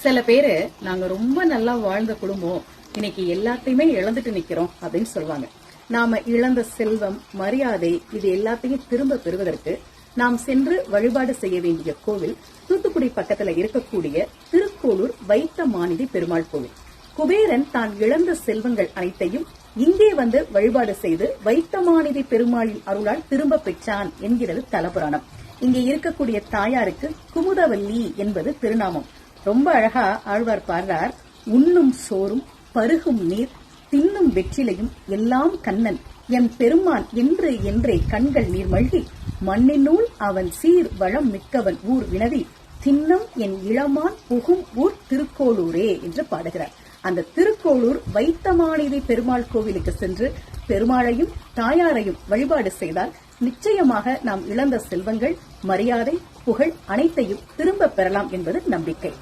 சில பேரு நாங்க ரொம்ப நல்லா வாழ்ந்த குடும்பம் இன்னைக்கு எல்லாத்தையுமே இழந்துட்டு நிக்கிறோம் அப்படின்னு சொல்லுவாங்க. நாம இழந்த செல்வம், மரியாதை இது எல்லாத்தையும் திரும்ப பெறுவதற்கு நாம் சென்று வழிபாடு செய்ய வேண்டிய கோவில் தூத்துக்குடி பக்கத்துல இருக்கக்கூடிய திருக்கோளூர் வைத்தமாநிதி பெருமாள் கோவில். குபேரன் தான் இழந்த செல்வங்கள் அனைத்தையும் இங்கே வந்து வழிபாடு செய்து வைத்தமாநிதி பெருமாளின் அருளால் திரும்ப பெற்றான் என்கிறது தலபுராணம். இங்கே இருக்கக்கூடிய தாயாருக்கு குமுதவல்லி என்பது திருநாமம். ரொம்ப அழகா ஆழ்வார் பாடுறார். உண்ணும் சோறும் பருகும் நீர் தின்னும் வெற்றிலையும் எல்லாம் கண்ணன் என் பெருமான் என்று என்றே கண்கள் நீர் மல்கி மண்ணினுள் அவன் சீர் வளம் மிக்கவன் ஊர் வினவி தின்னம் என் இளமான் புகும் ஊர் திருக்கோளூரே என்று பாடுகிறார். அந்த திருக்கோளூர் வைத்தமாநிதி பெருமாள் கோவிலுக்கு சென்று பெருமாளையும் தாயாரையும் வழிபாடு செய்தால் நிச்சயமாக நாம் இழந்த செல்வங்கள், மரியாதை, புகழ் அனைத்தையும் திரும்ப பெறலாம் என்பது நம்பிக்கை.